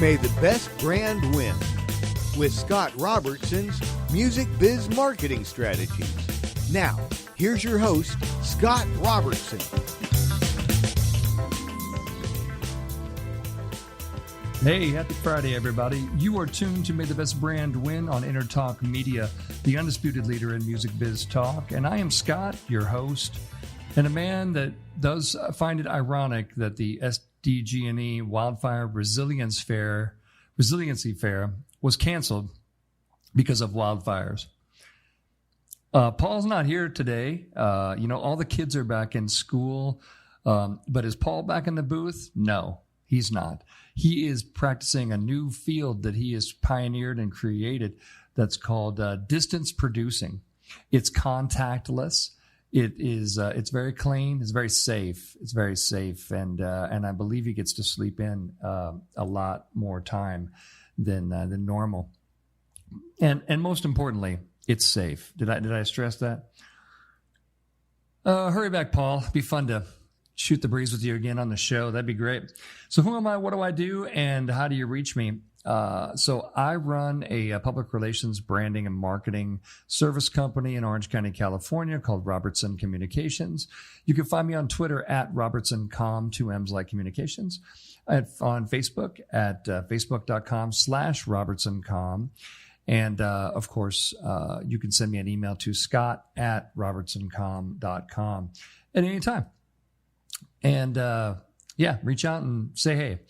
May the best brand win with Scott Robertson's Music Biz Marketing Strategies. Now, here's your host, Scott Robertson. Hey, happy Friday, everybody. You are tuned to May the Best Brand Win on Entertalk Media, the undisputed leader in music biz talk. And I am Scott, your host, and a man that does find it ironic that the SDG&E Wildfire Resiliency Fair was canceled because of wildfires. Paul's not here today. All the kids are back in school. But is Paul back in the booth? No, he's not. He is practicing a new field that he has pioneered and created that's called distance producing. It's contactless. It's very clean. It's very safe. And I believe he gets to sleep in a lot more time than normal. And most importantly, it's safe. Did I stress that? Hurry back, Paul. It'd be fun to shoot the breeze with you again on the show. That'd be great. So who am I? What do I do? And how do you reach me? So I run a public relations, branding, and marketing service company in Orange County, California called Robertson Communications. You can find me on Twitter at RobertsonCom, 2 M's like communications, on Facebook at facebook.com/RobertsonCom. And, of course, you can send me an email to scott@robertsoncom.com at any time. And, reach out and say hey.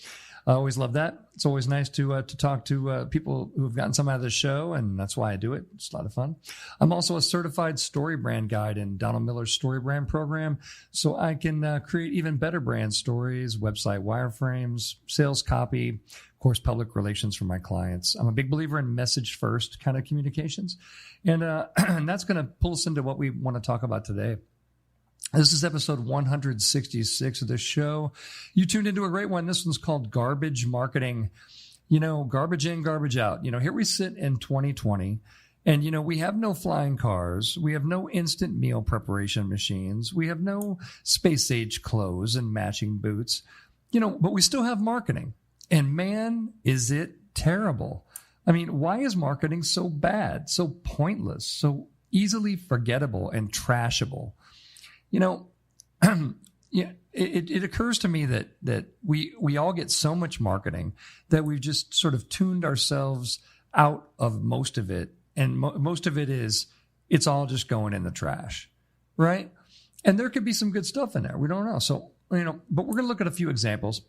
I always love that. It's always nice to talk to people who have gotten some out of the show, and that's why I do it. It's a lot of fun. I'm also a certified story brand guide in Donald Miller's story brand program, so I can create even better brand stories, website wireframes, sales copy, of course, public relations for my clients. I'm a big believer in message first kind of communications, and that's going to pull us into what we want to talk about today. This is episode 166 of the show. You tuned into a great one. This one's called Garbage Marketing. Garbage in, garbage out. Here we sit in 2020, and, we have no flying cars. We have no instant meal preparation machines. We have no space-age clothes and matching boots, but we still have marketing. And man, is it terrible. I mean, why is marketing so bad, so pointless, so easily forgettable and trashable? It occurs to me that we all get so much marketing that we've just sort of tuned ourselves out of most of it. And most of it it's all just going in the trash, right? And there could be some good stuff in there. We don't know. So, but we're going to look at a few examples.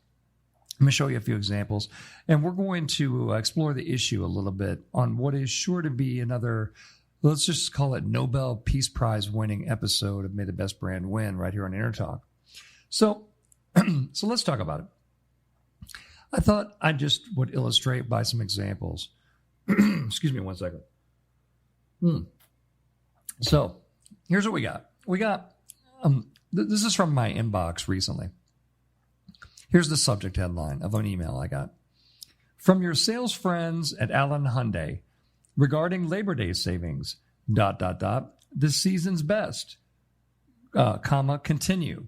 I'm going to show you a few examples, and we're going to explore the issue a little bit on what is sure to be another, let's just call it Nobel Peace Prize winning episode of May the Best Brand Win right here on Entertalk. So let's talk about it. I thought I just would illustrate by some examples. Excuse me one second. So here's what we got. We got, this is from my inbox recently. Here's the subject headline of an email I got. From your sales friends at Allen Hyundai, regarding Labor Day savings, ... this season's best, continue.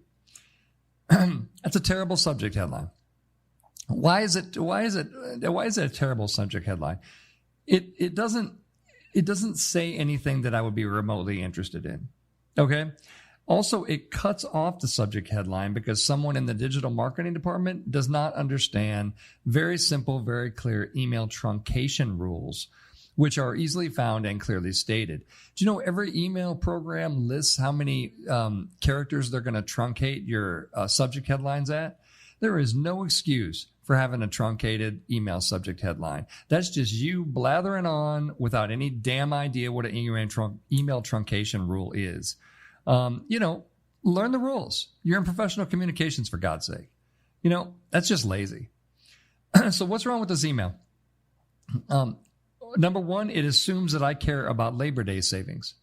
That's a terrible subject headline. Why is it a terrible subject headline? It doesn't say anything that I would be remotely interested in. Okay? Also, it cuts off the subject headline because someone in the digital marketing department does not understand very simple, very clear email truncation rules, which are easily found and clearly stated. Do you know every email program lists how many characters they're going to truncate your subject headlines at? There is no excuse for having a truncated email subject headline. That's just you blathering on without any damn idea what an email truncation rule is. Learn the rules. You're in professional communications, for God's sake. That's just lazy. So what's wrong with this email? Number one, it assumes that I care about Labor Day savings.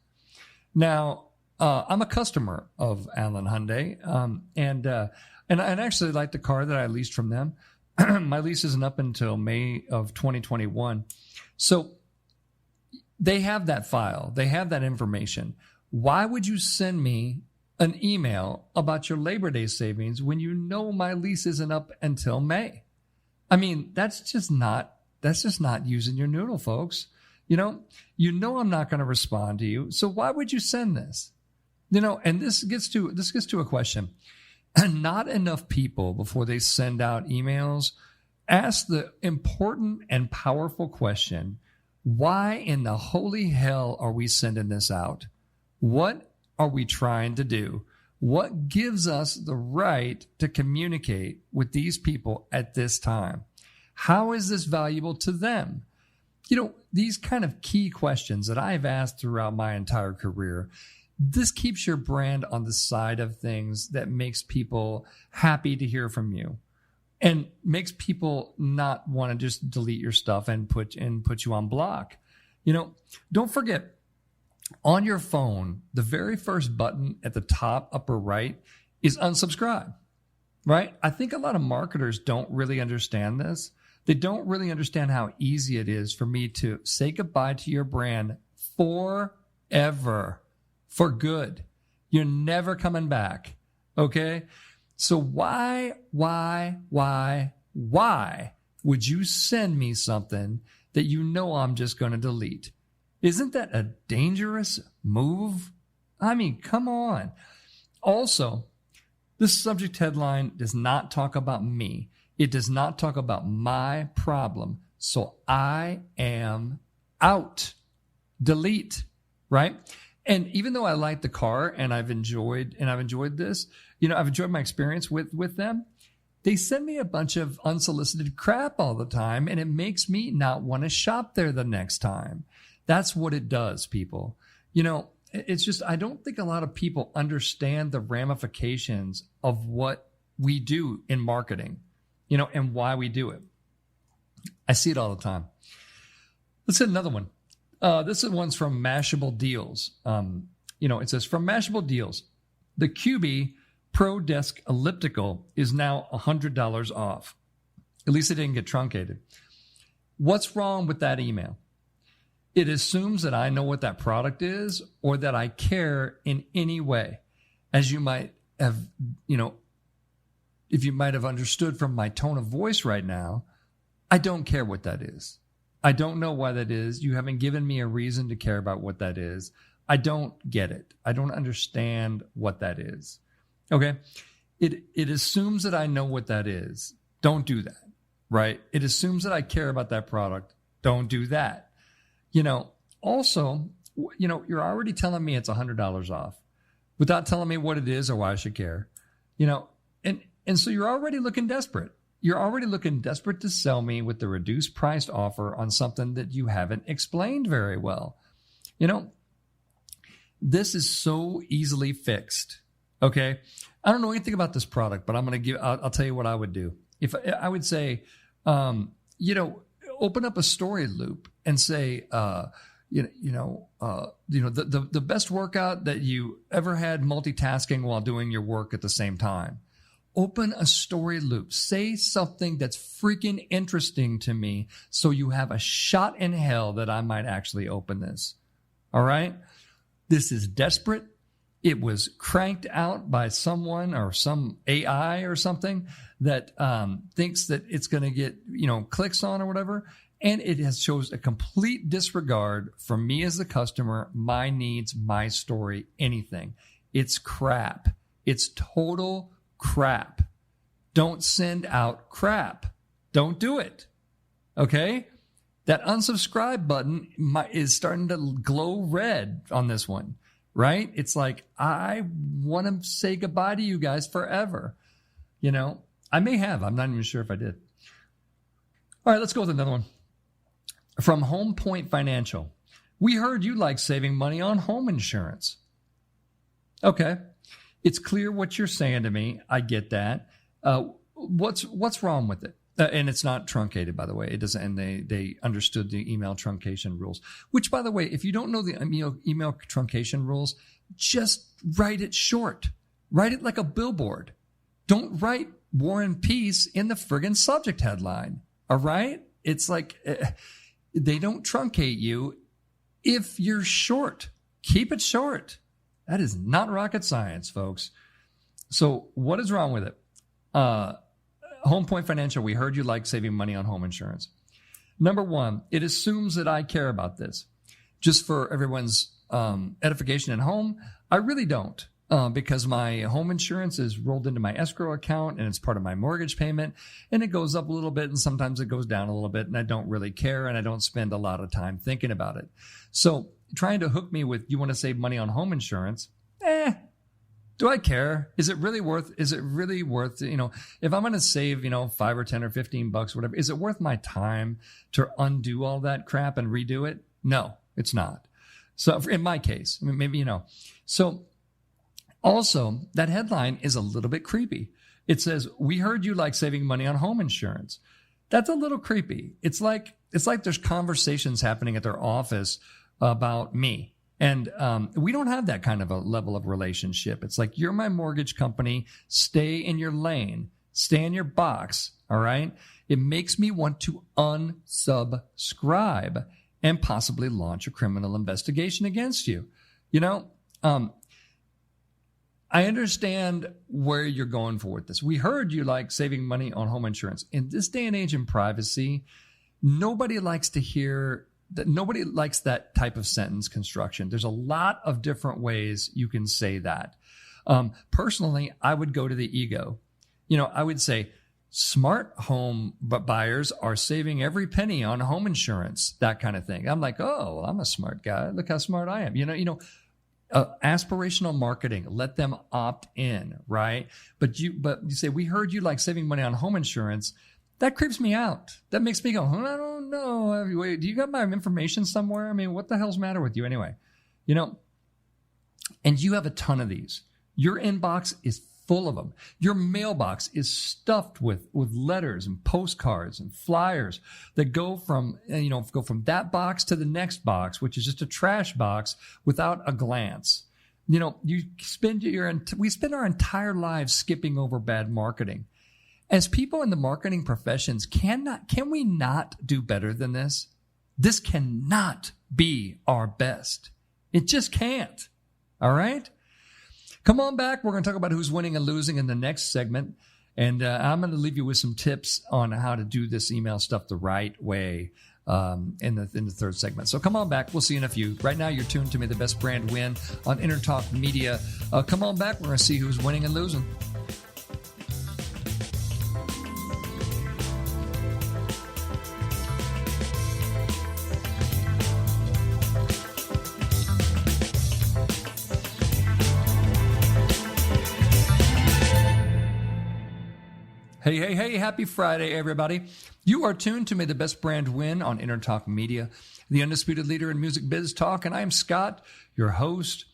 Now, I'm a customer of Allen Hyundai, and I actually like the car that I leased from them. My lease isn't up until May of 2021. So they have that file. They have that information. Why would you send me an email about your Labor Day savings when you know my lease isn't up until May? I mean, that's just not using your noodle, folks. You know I'm not going to respond to you. So why would you send this? And this gets to a question. Not enough people, before they send out emails, ask the important and powerful question, why in the holy hell are we sending this out? What are we trying to do? What gives us the right to communicate with these people at this time? How is this valuable to them? These kind of key questions that I've asked throughout my entire career, this keeps your brand on the side of things that makes people happy to hear from you and makes people not want to just delete your stuff and put you on block. Don't forget, on your phone, the very first button at the top upper right is unsubscribe, right? I think a lot of marketers don't really understand this. They don't really understand how easy it is for me to say goodbye to your brand forever, for good. You're never coming back, okay? So why would you send me something that I'm just going to delete? Isn't that a dangerous move? I mean, come on. Also, this subject headline does not talk about me. It does not talk about my problem. So I am out. Delete, right? And even though I like the car and I've enjoyed this, I've enjoyed my experience with them, they send me a bunch of unsolicited crap all the time, and it makes me not want to shop there the next time. That's what it does, people. It's just, I don't think a lot of people understand the ramifications of what we do in marketing, and why we do it. I see it all the time. Let's hit another one. This one's from Mashable Deals. It says, from Mashable Deals, the QB Pro Desk Elliptical is now $100 off. At least it didn't get truncated. What's wrong with that email? It assumes that I know what that product is or that I care in any way. As you might have, if you might have understood from my tone of voice right now, I don't care what that is. I don't know why that is. You haven't given me a reason to care about what that is. I don't get it. I don't understand what that is. Okay? It assumes that I know what that is. Don't do that, right? It assumes that I care about that product. Don't do that. Also, you're already telling me it's $100 off without telling me what it is or why I should care. And so you're already looking desperate. You're already looking desperate to sell me with the reduced priced offer on something that you haven't explained very well. This is so easily fixed. Okay. I don't know anything about this product, but I'll tell you what I would do. If I would say, open up a story loop and say, the best workout that you ever had multitasking while doing your work at the same time. Open a story loop. Say something that's freaking interesting to me so you have a shot in hell that I might actually open this. All right? This is desperate. It was cranked out by someone or some AI or something that thinks that it's going to get, clicks on or whatever. And it shows a complete disregard for me as the customer, my needs, my story, anything. It's crap. It's total crap. Don't send out crap. Don't do it. Okay? That unsubscribe button is starting to glow red on this one, right? It's like, I want to say goodbye to you guys forever. I may have. I'm not even sure if I did. All right, let's go with another one. From Home Point Financial. We heard you like saving money on home insurance. Okay. It's clear what you're saying to me. I get that. What's wrong with it? And it's not truncated, by the way. It doesn't. And they understood the email truncation rules. Which, by the way, if you don't know the email truncation rules, just write it short. Write it like a billboard. Don't write War and Peace in the friggin' subject headline. All right? It's like they don't truncate you if you're short. Keep it short. That is not rocket science, folks. So what is wrong with it? Home Point Financial, we heard you like saving money on home insurance. Number one, it assumes that I care about this. Just for everyone's edification at home, I really don't. Because my home insurance is rolled into my escrow account and it's part of my mortgage payment, and it goes up a little bit and sometimes it goes down a little bit, and I don't really care and I don't spend a lot of time thinking about it. So trying to hook me with, you want to save money on home insurance? Do I care? Is it really worth, if I'm going to save, $5 or 10 or 15 bucks, whatever, is it worth my time to undo all that crap and redo it? No, it's not. So in my case, maybe, so also, that headline is a little bit creepy. It says, we heard you like saving money on home insurance. That's a little creepy. It's like there's conversations happening at their office about me. And we don't have that kind of a level of relationship. It's like, you're my mortgage company. Stay in your lane. Stay in your box. All right? It makes me want to unsubscribe and possibly launch a criminal investigation against you. I understand where you're going for with this. We heard you like saving money on home insurance. In this day and age in privacy, nobody likes to hear that. Nobody likes that type of sentence construction. There's a lot of different ways you can say that. Personally, I would go to the ego. I would say smart home buyers are saving every penny on home insurance, that kind of thing. I'm like, oh, I'm a smart guy. Look how smart I am. Aspirational marketing, let them opt in, right? But you say, we heard you like saving money on home insurance. That creeps me out. That makes me go, I don't know. Wait, do you got my information somewhere? What the hell's the matter with you anyway? And you have a ton of these. Your inbox is full of them. Your mailbox is stuffed with letters and postcards and flyers that go from that box to the next box, which is just a trash box without a glance. We spend our entire lives skipping over bad marketing. As people in the marketing professions, can we not do better than this? This cannot be our best. It just can't. All right? Come on back. We're going to talk about who's winning and losing in the next segment. And I'm going to leave you with some tips on how to do this email stuff the right way in the third segment. So come on back. We'll see you in a few. Right now, you're tuned to May the Best Brand Win on Entertalk Media. Come on back. We're going to see who's winning and losing. Hey, happy Friday, everybody. You are tuned to May the Best Brand Win on Entertalk Media, the undisputed leader in music biz talk. And I am Scott, your host,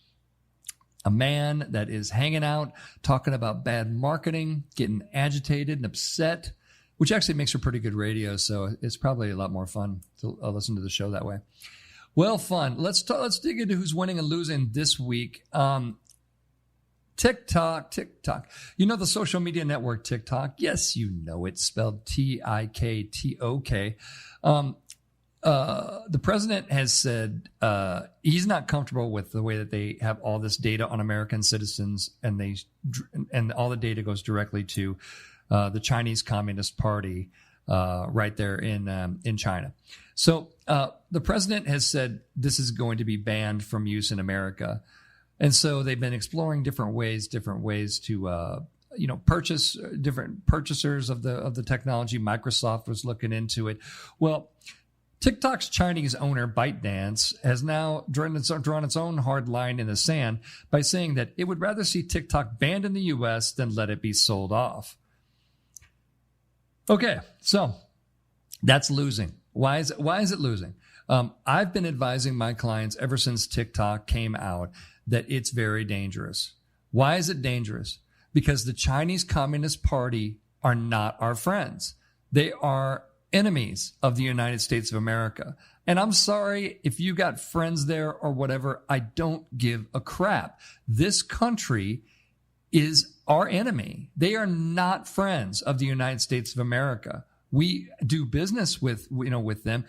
a man that is hanging out, talking about bad marketing, getting agitated and upset, which actually makes for pretty good radio. So it's probably a lot more fun to listen to the show that way. Well, fun. Let's dig into who's winning and losing this week. TikTok. The social media network TikTok. Yes, it's spelled TIKTOK. The president has said he's not comfortable with the way that they have all this data on American citizens, and all the data goes directly to the Chinese Communist Party right there in China. So the president has said this is going to be banned from use in America. And so they've been exploring different ways to, purchase different purchasers of the technology. Microsoft was looking into it. Well, TikTok's Chinese owner, ByteDance, has now drawn its own hard line in the sand by saying that it would rather see TikTok banned in the U.S. than let it be sold off. Okay, so that's losing. Why is it losing? I've been advising my clients ever since TikTok came out that it's very dangerous. Why is it dangerous? Because the Chinese Communist Party are not our friends. They are enemies of the United States of America. And I'm sorry if you got friends there or whatever. I don't give a crap. This country is our enemy. They are not friends of the United States of America. We do business with them.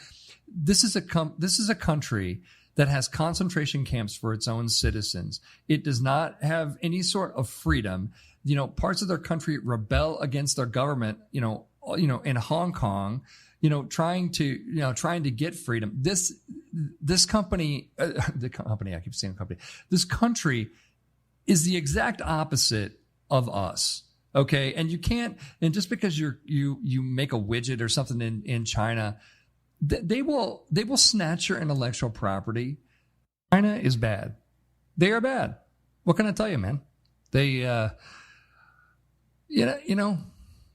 This is a country that has concentration camps for its own citizens. It does not have any sort of freedom. Parts of their country rebel against their government, in Hong Kong, trying to get freedom. This company, I keep saying company, this country is the exact opposite of us. Okay. And and just because you make a widget or something in China, they will snatch your intellectual property. China is bad. They are bad. What can I tell you, man? They, I don't know.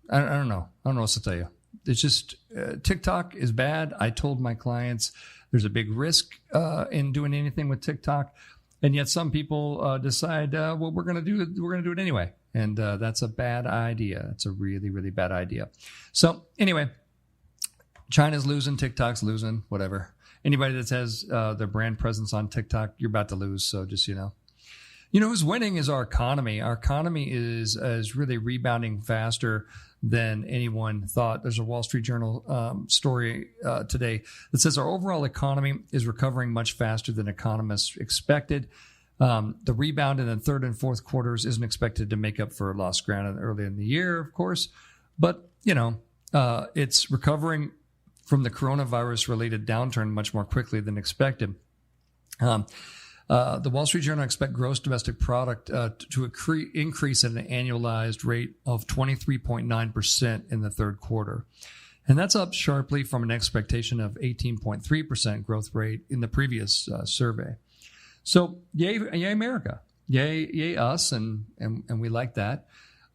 I don't know what to tell you. It's just TikTok is bad. I told my clients there's a big risk in doing anything with TikTok, and yet some people decide, well, we're going to do it anyway, and that's a bad idea. It's a really, really bad idea. So anyway, China's losing, TikTok's losing, whatever. Anybody that has their brand presence on TikTok, you're about to lose. So just who's winning is our economy. Our economy is really rebounding faster than anyone thought. There's a Wall Street Journal story today that says our overall economy is recovering much faster than economists expected. The rebound in the third and fourth quarters isn't expected to make up for lost ground early in the year, of course, but it's recovering from the coronavirus-related downturn much more quickly than expected. The Wall Street Journal expect gross domestic product to increase at an annualized rate of 23.9% in the third quarter. And that's up sharply from an expectation of 18.3% growth rate in the previous survey. So yay America, yay us, and we like that.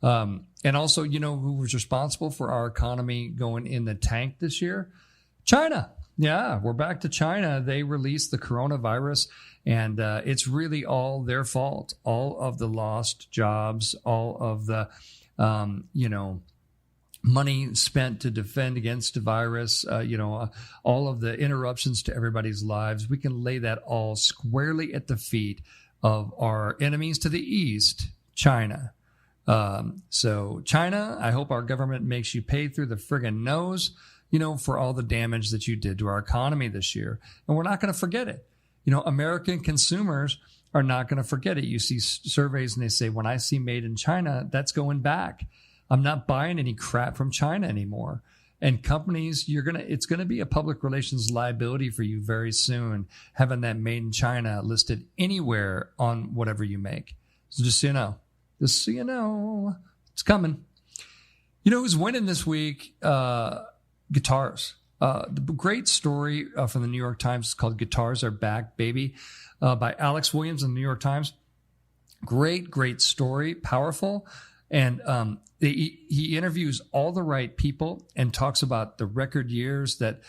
And also, who was responsible for our economy going in the tank this year? China. Yeah, we're back to China. They released the coronavirus, and it's really all their fault. All of the lost jobs, all of the, money spent to defend against the virus, all of the interruptions to everybody's lives. We can lay that all squarely at the feet of our enemies to the east, China. So China, I hope our government makes you pay through the friggin' nose, for all the damage that you did to our economy this year. And we're not going to forget it. American consumers are not going to forget it. You see surveys and they say, when I see made in China, that's going back. I'm not buying any crap from China anymore. And companies, it's going to be a public relations liability for you very soon, having that made in China listed anywhere on whatever you make. So just so you know, it's coming. Who's winning this week? Guitars. The great story from the New York Times is called Guitars Are Back, Baby, by Alex Williams in the New York Times. Great story, powerful. And he interviews all the right people and talks about the record years that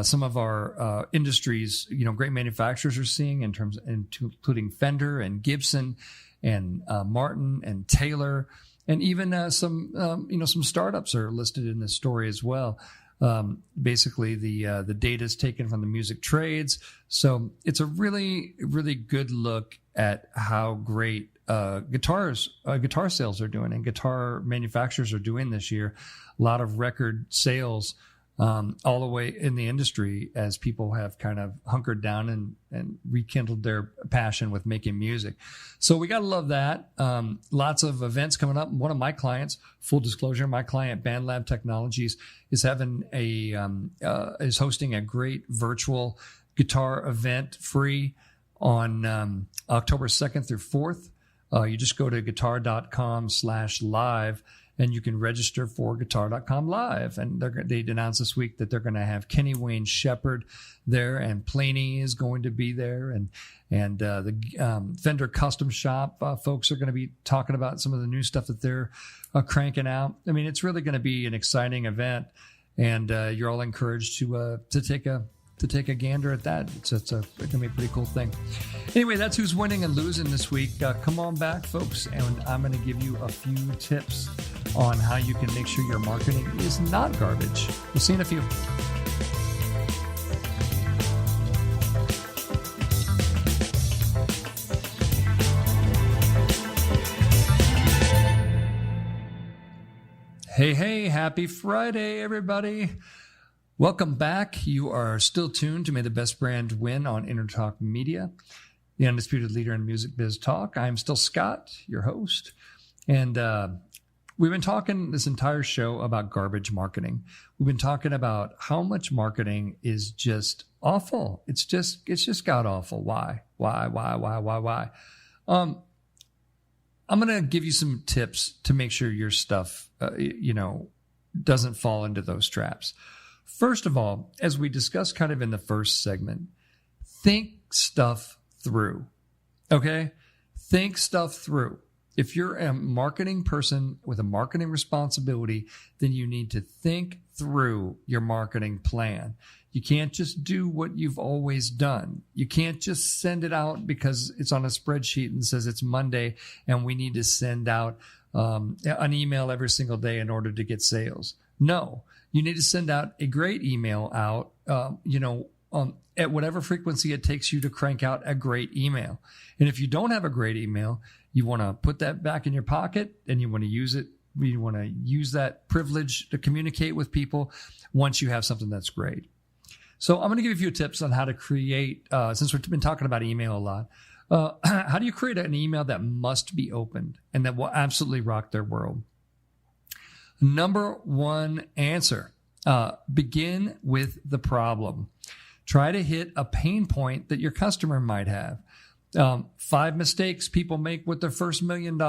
some of our industries, great manufacturers are seeing including Fender and Gibson and Martin and Taylor, and even some startups are listed in this story as well. Basically, the data is taken from the music trades, so it's a really, really good look at how great guitar sales are doing and guitar manufacturers are doing this year. A lot of record sales all the way in the industry as people have kind of hunkered down and rekindled their passion with making music. So we got to love that. Lots of events coming up. One of my clients, full disclosure, my client BandLab Technologies is having is hosting a great virtual guitar event free on October 2nd through 4th. You just go to guitar.com/live and you can register for guitar.com live. And they announced this week that they're going to have Kenny Wayne Shepherd there, and Planey is going to be there, and the Fender Custom Shop folks are going to be talking about some of the new stuff that they're cranking out. I mean, it's really going to be an exciting event, and you're all encouraged to take a gander at that. It's going to be a pretty cool thing. Anyway, that's who's winning and losing this week. Come on back, folks, and I'm going to give you a few tips on how you can make sure your marketing is not garbage. We'll see you in a few. Hey, happy Friday, everybody. Welcome back. You are still tuned to May the Best Brand Win on Entertalk Media, the undisputed leader in music biz talk. I'm still Scott, your host. And we've been talking this entire show about garbage marketing. We've been talking about how much marketing is just awful. It's just god awful. Why? I'm going to give you some tips to make sure your stuff, doesn't fall into those traps. First of all, as we discussed kind of in the first segment, think stuff through. Okay? Think stuff through. If you're a marketing person with a marketing responsibility, then you need to think through your marketing plan. You can't just do what you've always done. You can't just send it out because it's on a spreadsheet and says it's Monday and we need to send out an email every single day in order to get sales. No, you need to send out a great email out, at whatever frequency it takes you to crank out a great email. And if you don't have a great email, you want to put that back in your pocket and you want to use it. You want to use that privilege to communicate with people once you have something that's great. So I'm going to give you a few tips on how to create, since we've been talking about email a lot, how do you create an email that must be opened and that will absolutely rock their world? Number one answer, begin with the problem. Try to hit a pain point that your customer might have. 5 mistakes people make with their first $1 million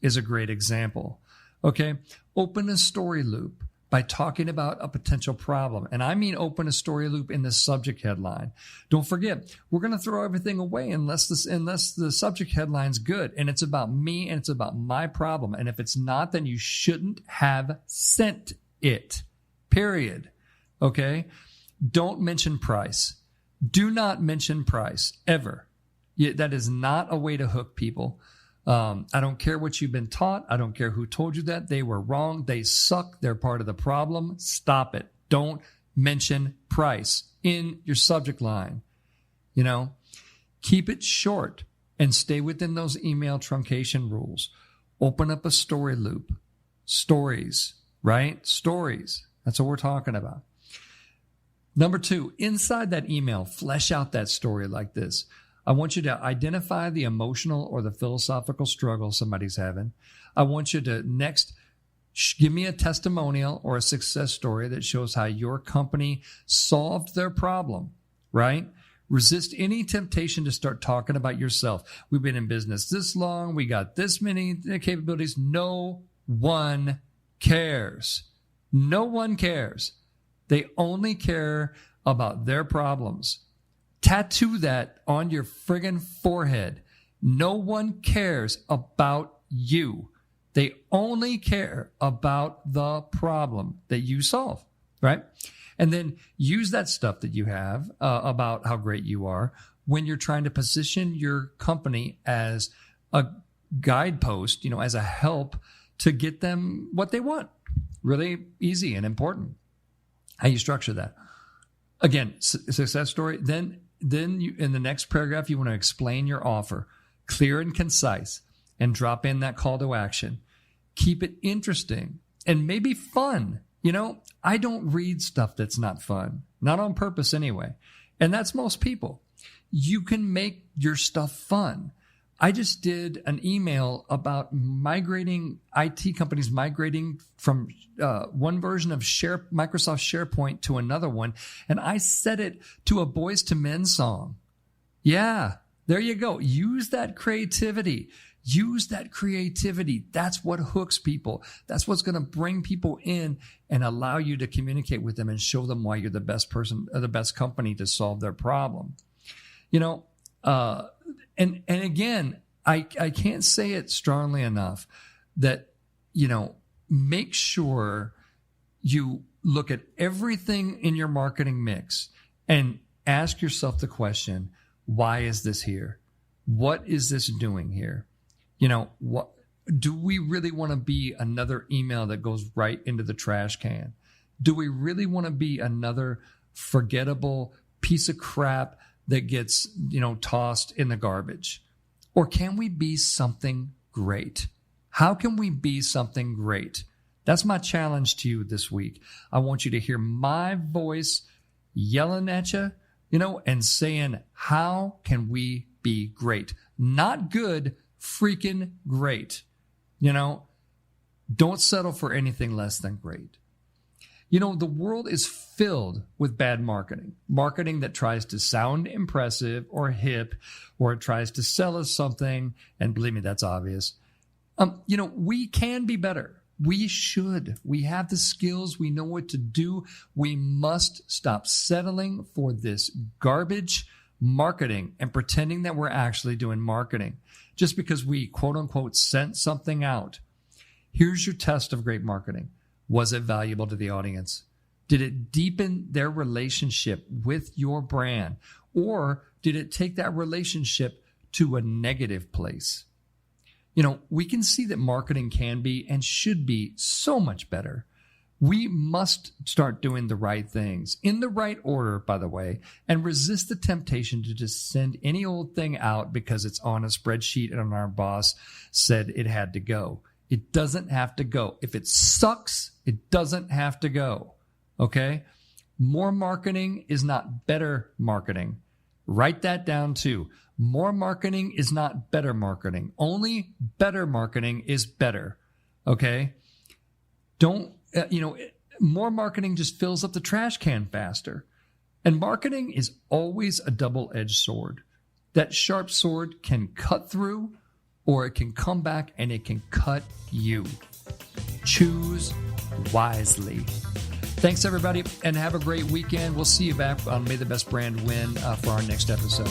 is a great example. Okay. Open a story loop by talking about a potential problem. And I mean, open a story loop in the subject headline. Don't forget, we're going to throw everything away unless the subject headline's good and it's about me and it's about my problem. And if it's not, then you shouldn't have sent it, period. Okay. Don't mention price. Do not mention price ever. That is not a way to hook people. I don't care what you've been taught. I don't care who told you that. They were wrong. They suck. They're part of the problem. Stop it. Don't mention price in your subject line. Keep it short and stay within those email truncation rules. Open up a story loop. Stories, right? Stories. That's what we're talking about. Number 2, inside that email, flesh out that story like this. I want you to identify the emotional or the philosophical struggle somebody's having. I want you to next give me a testimonial or a success story that shows how your company solved their problem, right? Resist any temptation to start talking about yourself. We've been in business this long. We got this many capabilities. No one cares. No one cares. They only care about their problems. Tattoo that on your friggin' forehead. No one cares about you. They only care about the problem that you solve, right? And then use that stuff that you have about how great you are when you're trying to position your company as a guidepost, as a help to get them what they want. Really easy and important. How you structure that. Again, success story. Then you, in the next paragraph, you want to explain your offer, clear and concise, and drop in that call to action. Keep it interesting and maybe fun. I don't read stuff that's not fun, not on purpose anyway. And that's most people. You can make your stuff fun. I just did an email about migrating IT companies migrating from one version of Microsoft SharePoint to another one. And I set it to a Boys to Men song. Yeah, there you go. Use that creativity. Use that creativity. That's what hooks people. That's what's going to bring people in and allow you to communicate with them and show them why you're the best person or the best company to solve their problem. And again, I can't say it strongly enough that, make sure you look at everything in your marketing mix and ask yourself the question, why is this here? What is this doing here? What do we really want to be another email that goes right into the trash can? Do we really want to be another forgettable piece of crap that gets, tossed in the garbage? Or can we be something great? How can we be something great That's my challenge to you this week. I want you to hear my voice yelling at you, and saying, how can we be great? Not good, freaking great. Don't settle for anything less than great. The world is filled with bad marketing that tries to sound impressive or hip, or it tries to sell us something. And believe me, that's obvious. We can be better. We should. We have the skills. We know what to do. We must stop settling for this garbage marketing and pretending that we're actually doing marketing just because we, quote unquote, sent something out. Here's your test of great marketing. Was it valuable to the audience? Did it deepen their relationship with your brand? Or did it take that relationship to a negative place? We can see that marketing can be and should be so much better. We must start doing the right things in the right order, by the way, and resist the temptation to just send any old thing out because it's on a spreadsheet and our boss said it had to go. It doesn't have to go. If it sucks, it doesn't have to go. Okay? More marketing is not better marketing. Write that down too. More marketing is not better marketing. Only better marketing is better. Okay? More marketing just fills up the trash can faster. And marketing is always a double-edged sword. That sharp sword can cut through, or it can come back and it can cut you. Choose wisely. Thanks, everybody, and have a great weekend. We'll see you back on May the Best Brand Win for our next episode.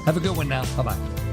Have a good one now. Bye-bye.